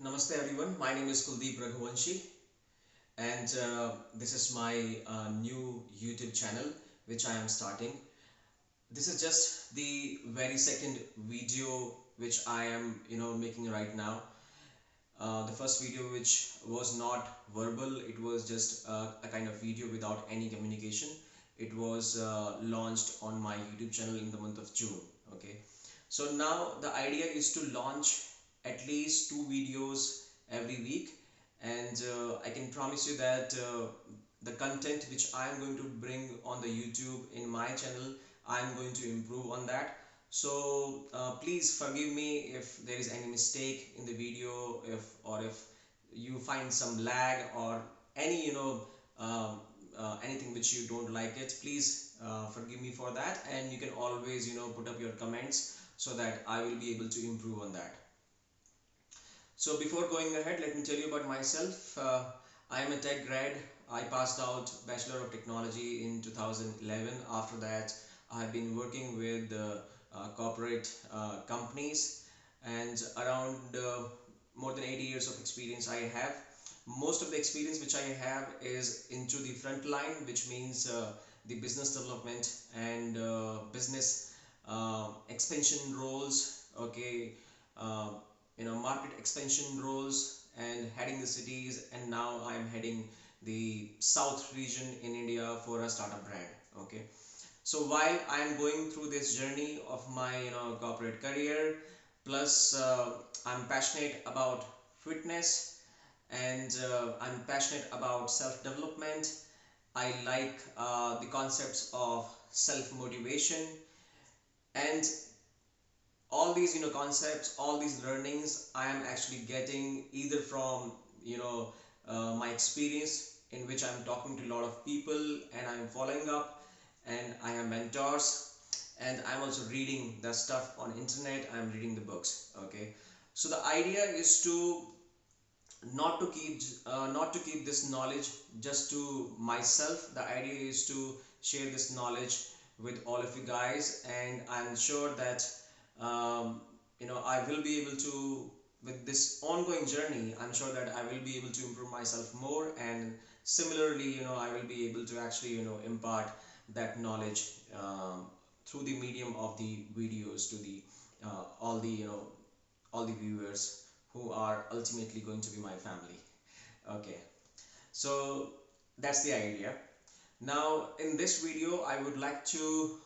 Namaste everyone, my name is Kuldeep Raghuvanshi and this is my new YouTube channel which I am starting. This is just the very second video which I am making right now. The first video which was not verbal, it was just a kind of video without any communication. It was launched on my YouTube channel in the month of June. Okay, so now the idea is to launch at least two videos every week, and I can promise you that the content which I am going to bring on the YouTube in my channel, I am going to improve on that. So please forgive me if there is any mistake in the video, if you find some lag or any anything which you don't like it. Please forgive me for that, and you can always put up your comments so that I will be able to improve on that. So before going ahead, let me tell you about myself. I am a tech grad. I passed out Bachelor of Technology in 2011. After that, I have been working with corporate companies, and around more than 80 years of experience I have. Most of the experience which I have is into the front line, which means the business development and business expansion roles. Okay, uh, market expansion roles and heading the cities, and now I am heading the south region in India for a startup brand. Okay, so while I am going through this journey of my corporate career, plus I'm passionate about fitness, and I'm passionate about self development. I like the concepts of self motivation, and all these concepts, all these learnings I am actually getting either from my experience, in which I'm talking to a lot of people and I'm following up, and I have mentors, and I'm also reading the stuff on internet. I'm reading the books. Okay, so the idea is to not to keep this knowledge just to myself. The idea is to share this knowledge with all of you guys, and I'm sure that I will be able to, with this ongoing journey, I'm sure that I will be able to improve myself more, and similarly I will be able to actually impart that knowledge through the medium of the videos to the all the viewers who are ultimately going to be my family. Okay, so that's the idea. Now in this video I would like to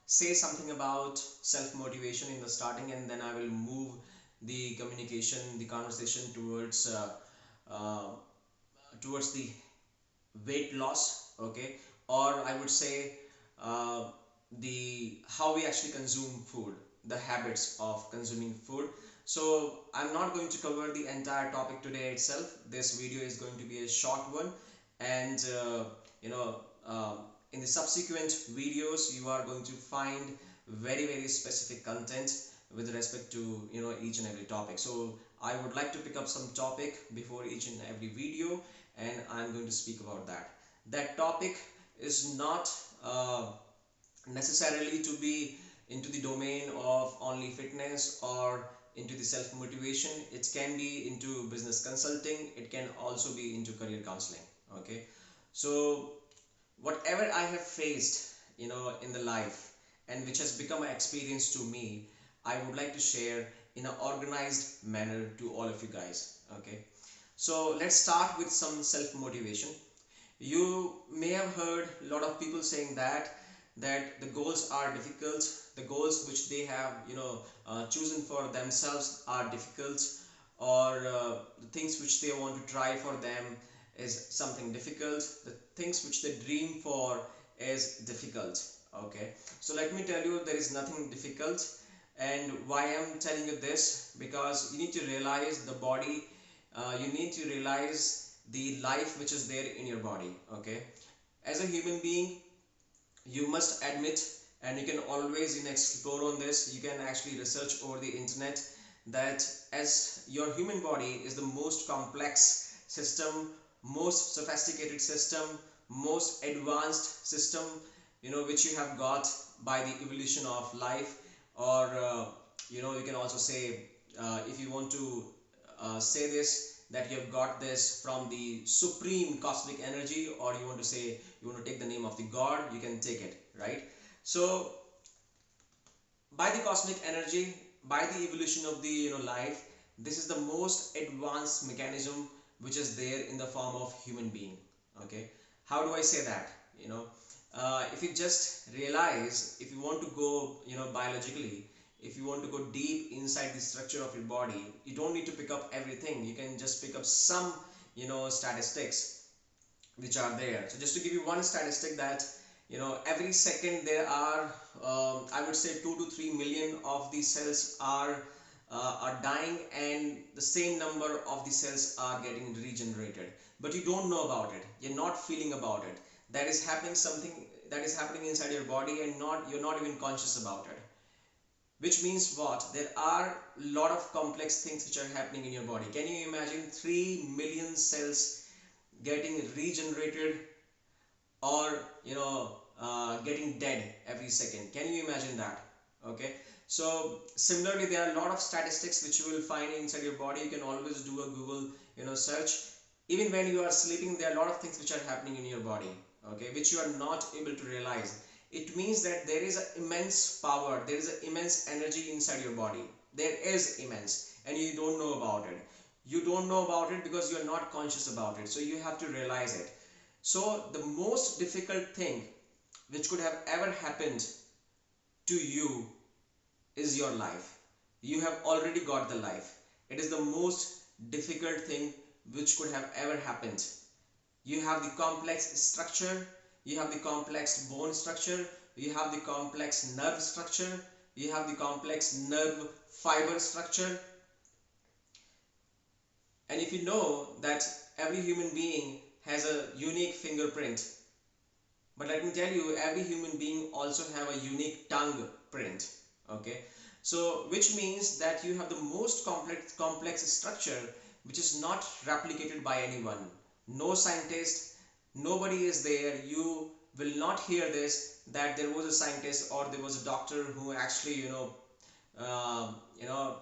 say something about self-motivation in the starting, and then I will move the communication, the conversation uh, towards the weight loss. Okay, or I would say uh, the how we actually consume food, the habits of consuming food. So I'm not going to cover the entire topic today itself. This video is going to be a short one, and you know in the subsequent videos you are going to find very specific content with respect to each and every topic. So I would like to pick up some topic before each and every video, and I'm going to speak about that. That topic is not necessarily to be into the domain of only fitness or into the self motivation. It can be into business consulting, it can also be into career counseling. Okay, so whatever I have faced in the life, and which has become an experience to me, I would like to share in an organized manner to all of you guys. Okay, so let's start with some self motivation. You may have heard a lot of people saying that the goals are difficult, the goals which they have chosen for themselves are difficult, or the things which they want to try for them is something difficult, the things which they dream for is difficult. Okay, so let me tell you, there is nothing difficult. And why I'm telling you this, because you need to realize the body, you need to realize the life which is there in your body. Okay, as a human being, you must admit, and you can always explore on this, you can actually research over the internet, that as your human body is the most complex system, most sophisticated system, most advanced system which you have got by the evolution of life, or you can also say, if you want to say this, that you have got this from the supreme cosmic energy, or you want to say, you want to take the name of the god, you can take it, right? So by the cosmic energy, by the evolution of the life, this is the most advanced mechanism which is there in the form of human being. Okay, how do I say that? If you just realize, if you want to go biologically, if you want to go deep inside the structure of your body, you don't need to pick up everything. You can just pick up some statistics which are there. So just to give you one statistic, that every second there are I would say 2 to 3 million of the cells are dying, and the same number of the cells are getting regenerated, but you don't know about it, you're not feeling about it. That is happening, something that is happening inside your body, and not you're not even conscious about it. Which means what? There are a lot of complex things which are happening in your body. Can you imagine 3 million cells getting regenerated, or getting dead every second? Can you imagine that? Okay, so similarly, there are a lot of statistics which you will find inside your body. You can always do a Google search. Even when you are sleeping, there are a lot of things which are happening in your body, okay, which you are not able to realize. It means that there is an immense power, there is an immense energy inside your body. There is immense, and you don't know about it. You don't know about it because you are not conscious about it, so you have to realize it. So the most difficult thing which could have ever happened to you is your life. You have already got the life. It is the most difficult thing which could have ever happened. You have the complex structure, you have the complex bone structure, you have the complex nerve structure, you have the complex nerve fiber structure. And if you know that every human being has a unique fingerprint, but let me tell you, every human being also have a unique tongue print. Okay, so which means that you have the most complex structure which is not replicated by anyone. No scientist, nobody is there. You will not hear this, that there was a scientist or there was a doctor who actually uh, you know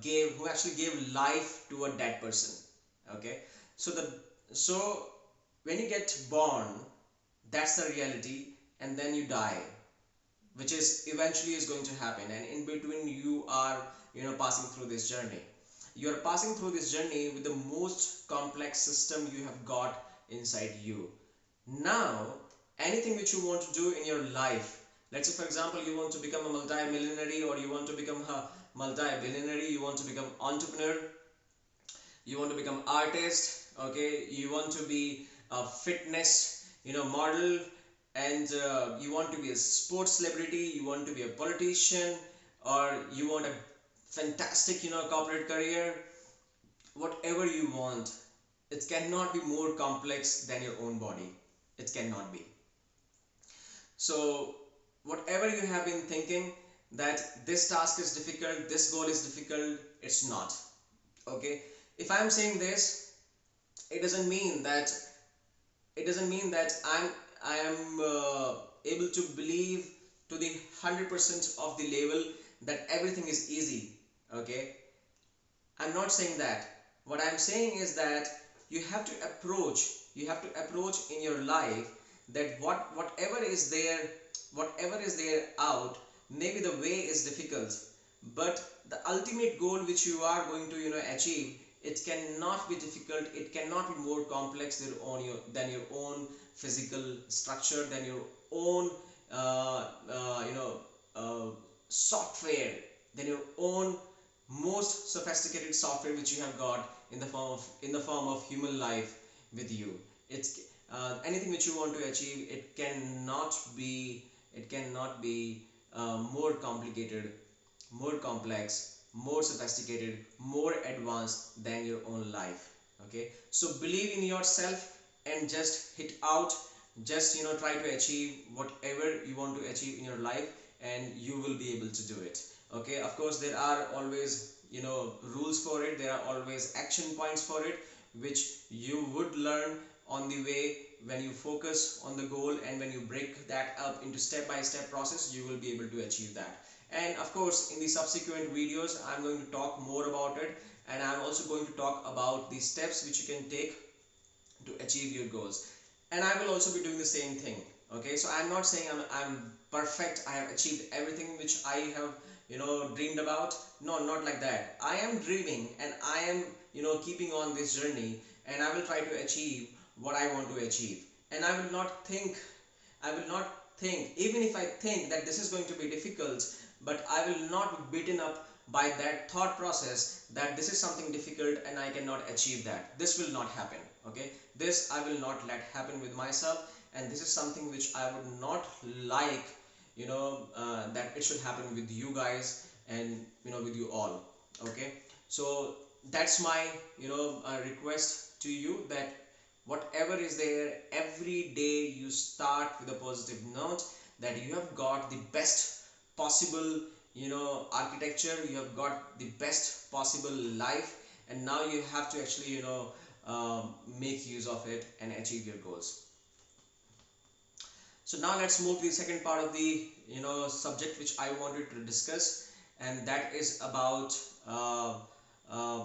gave who actually gave life to a dead person. Okay, so so when you get born, that's the reality, and then you die, which is eventually is going to happen, and in between you are passing through this journey. You are passing through this journey with the most complex system you have got inside you. Now, anything which you want to do in your life, let's say for example you want to become a multi-millionaire, or you want to become a multi-billionaire, you want to become entrepreneur, you want to become artist, okay, you want to be a fitness model, and you want to be a sports celebrity, you want to be a politician, or you want a fantastic corporate career, whatever you want, it cannot be more complex than your own body. It cannot be. So whatever you have been thinking, that this task is difficult, this goal is difficult, it's not. Okay, if I'm saying this, it doesn't mean that I am able to believe to the 100% of the level that everything is easy. Okay, I'm not saying that. What I'm saying is that you have to approach in your life, that whatever is there out, maybe the way is difficult, but the ultimate goal which you are going to achieve, it cannot be difficult, it cannot be more complex than your own physical structure, than your own uh, uh, you know software, than your own most sophisticated software which you have got in the form of human life with you. It's anything which you want to achieve, it cannot be more complicated, more complex, more sophisticated, more advanced than your own life. Okay, so believe in yourself and just hit out, just try to achieve whatever you want to achieve in your life, and you will be able to do it. Okay, of course there are always rules for it, there are always action points for it, which you would learn on the way. When you focus on the goal and when you break that up into step by step process, you will be able to achieve that. And of course, in the subsequent videos, I'm going to talk more about it, and I'm also going to talk about the steps which you can take to achieve your goals. And I will also be doing the same thing. Okay, so I'm not saying I'm perfect, I have achieved everything which I have dreamed about. No, not like that. I am dreaming, and I am keeping on this journey, and I will try to achieve what I want to achieve. And I will not think, even if I think that this is going to be difficult, but I will not be beaten up by that thought process that this is something difficult and I cannot achieve that. This will not happen. Okay, this I will not let happen with myself, and this is something which I would not like, that it should happen with you guys, and with you all. Okay, so that's my request to you, that whatever is there, every day you start with a positive note, that you have got the best possible architecture, you have got the best possible life, and now you have to actually make use of it and achieve your goals. So now let's move to the second part of the subject which I wanted to discuss, and that is about uh, uh,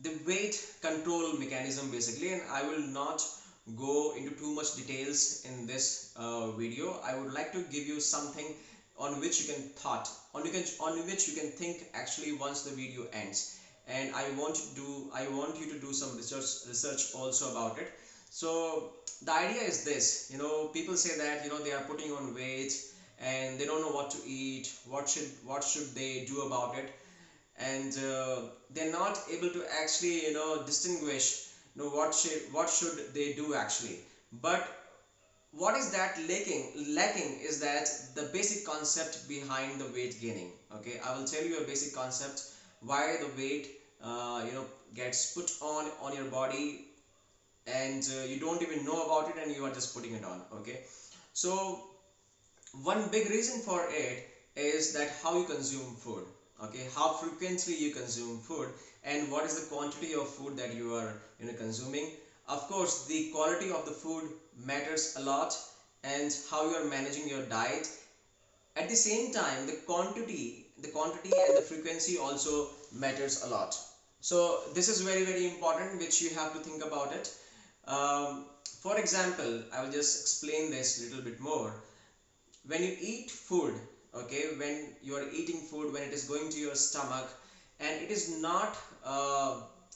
the weight control mechanism basically. And I will not go into too much details in this video. I would like to give you something on which you can thought on which you can think actually once the video ends. And I want you to do some research also about it. So the idea is this, people say that they are putting on weight and they don't know what to eat, what should they do about it, and they're not able to actually distinguish what should they do actually. But what is that lacking is that the basic concept behind the weight gaining. Okay, I will tell you a basic concept why the weight gets put on your body, and you don't even know about it and you are just putting it on. Okay, so one big reason for it is that how you consume food. Okay, how frequently you consume food, and what is the quantity of food that you are consuming. Of course, the quality of the food matters a lot, and how you are managing your diet. At the same time, the quantity and the frequency also matters a lot. So this is very very important, which you have to think about it. For example, I will just explain this a little bit more. When you eat food, okay, when you are eating food, when it is going to your stomach and it is not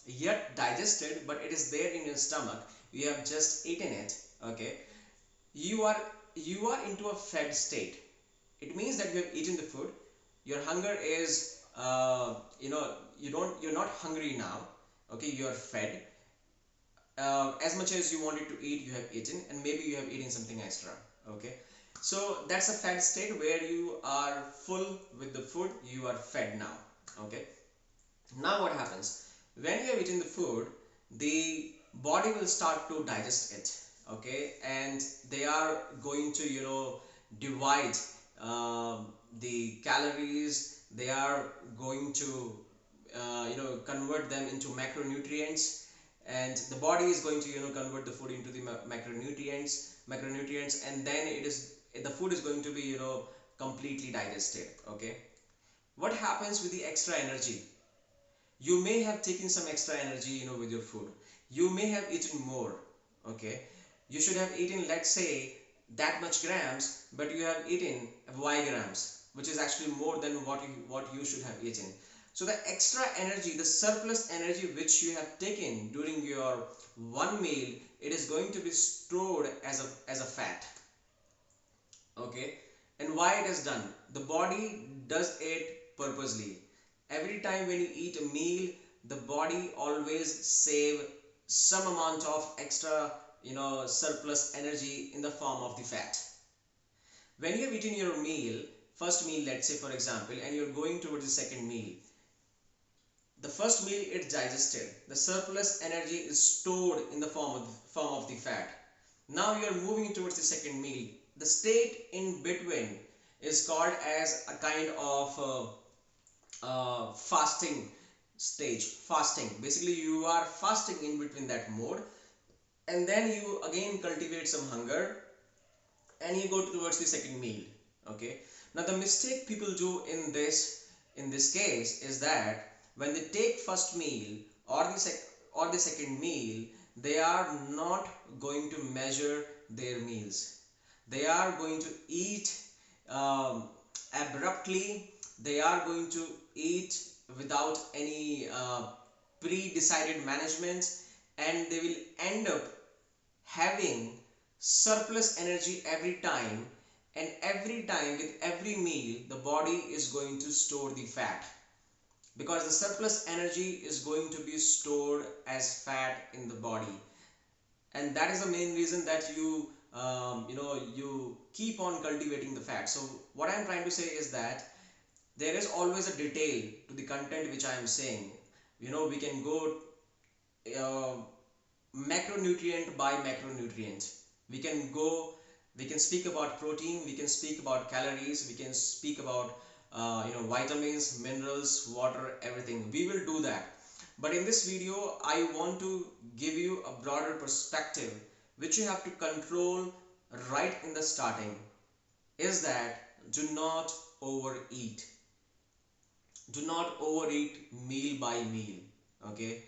yet digested, but it is there in your stomach, you have just eaten it. Okay, you are into a fed state. It means that you have eaten the food, your hunger is you're not hungry now. Okay, you are fed. As much as you wanted to eat, you have eaten, and maybe you have eaten something extra. Okay, so that's a fed state where you are full with the food, you are fed now. Okay, now what happens when you have eaten the food? The body will start to digest it. Okay, and they are going to divide the calories. They are going to convert them into macronutrients, and the body is going to convert the food into the macronutrients, and then the food is going to be completely digested. Okay, what happens with the extra energy? You may have taken some extra energy with your food. You may have eaten more. Okay, you should have eaten, let's say, that much grams, but you have eaten y grams, which is actually more than what you should have eaten. So the extra energy, the surplus energy which you have taken during your one meal, it is going to be stored as a fat. Okay, and why it is done? The body does it purposely. Every time when you eat a meal, the body always save some amount of extra surplus energy in the form of the fat. When you have eaten your meal, first meal, let's say for example, and you're going towards the second meal, the first meal is digested, the surplus energy is stored in the form of the fat. Now you are moving towards the second meal. The state in between is called as a kind of fasting stage. Fasting, basically you are fasting in between that mode, and then you again cultivate some hunger and you go towards the second meal. Okay, Now the mistake people do in this case is that when they take first meal or the second meal, they are not going to measure their meals. They are going to eat um, abruptly. They are going to eat without any pre-decided management, and they will end up having surplus energy every time, and every time with every meal the body is going to store the fat, because the surplus energy is going to be stored as fat in the body. And that is the main reason that you keep on cultivating the fat. So what I'm trying to say is that there is always a detail to the content which I am saying. We can go uh, macronutrient by macronutrient. We can speak about protein, we can speak about calories, we can speak about vitamins, minerals, water, everything. We will do that. But in this video I want to give you a broader perspective which you have to control right in the starting, is that do not overeat. Do not overeat meal by meal. Okay,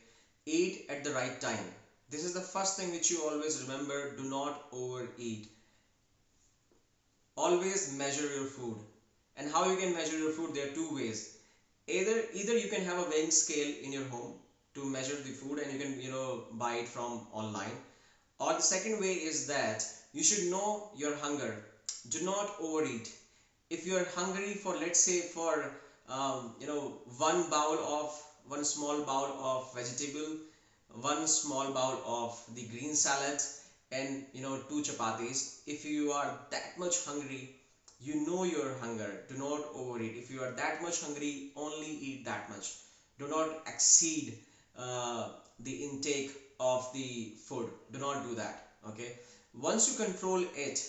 eat at the right time. This is the first thing which you always remember. Do not overeat. Always measure your food. And how you can measure your food? There are two ways. Either you can have a weighing scale in your home to measure the food, and you can buy it from online. Or the second way is that you should know your hunger. Do not overeat. If you are hungry for, let's say, for one small bowl of vegetable, one small bowl of the green salad, and two chapatis. If you are that much hungry, you know your hunger, do not overeat. If you are that much hungry, only eat that much. Do not exceed the intake of the food. Do not do that. Okay, once you control it,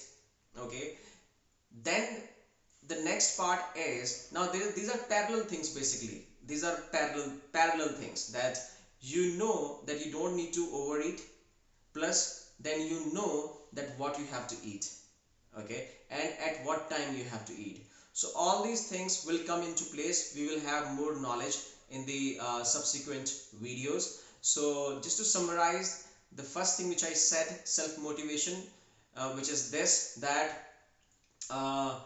okay, then the next part is, now these are parallel things. Basically these are parallel things, that that you don't need to overeat, plus then you know that what you have to eat. Okay, and at what time you have to eat. So all these things will come into place. We will have more knowledge in the subsequent videos. So just to summarize, the first thing which I said, self motivation, which is this, that uh,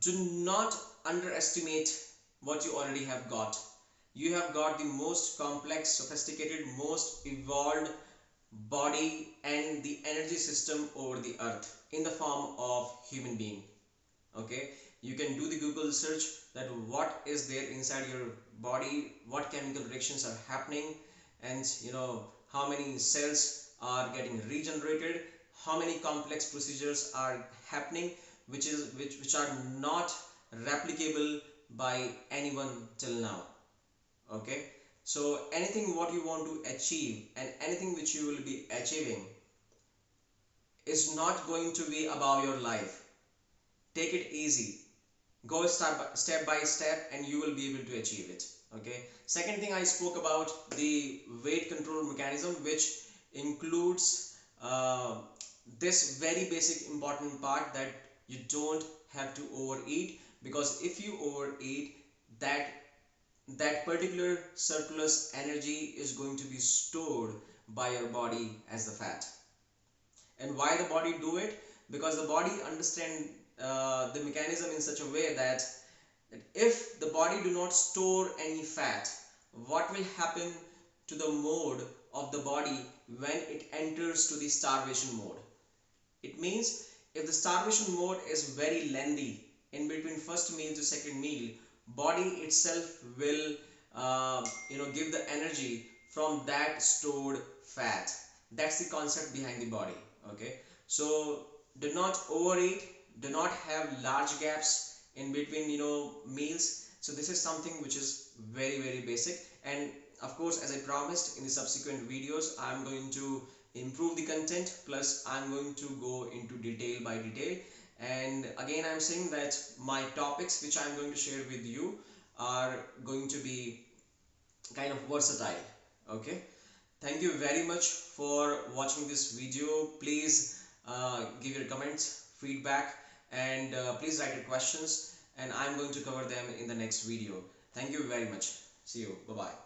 do not underestimate what you already have got. You have got the most complex, sophisticated, most evolved body and the energy system over the earth in the form of human being. Okay, you can do the Google search that what is there inside your body, what chemical reactions are happening, and how many cells are getting regenerated, how many complex procedures are happening, which are not replicable by anyone till now. Okay, so anything what you want to achieve and anything which you will be achieving is not going to be about your life. Take it easy, go step by step, and you will be able to achieve it. Okay, second thing, I spoke about the weight control mechanism, which includes this very basic important part, that you don't have to overeat, because if you overeat, that particular surplus energy is going to be stored by your body as the fat. And why the body do it? Because the body understand the mechanism in such a way that if the body do not store any fat, what will happen to the mode of the body when it enters to the starvation mode? It means if the starvation mode is very lengthy, in between first meal to second meal, body itself will give the energy from that stored fat. That's the concept behind the body. Okay, so do not overeat, do not have large gaps in between meals. So this is something which is very, very basic. And of course, as I promised, in the subsequent videos I'm going to improve the content, plus I'm going to go into detail by detail. And again, I'm saying that my topics which I'm going to share with you are going to be kind of versatile. Okay, thank you very much for watching this video. Please give your comments, feedback, and please write your questions. and I'm going to cover them in the next video. Thank you very much. See you. Bye bye.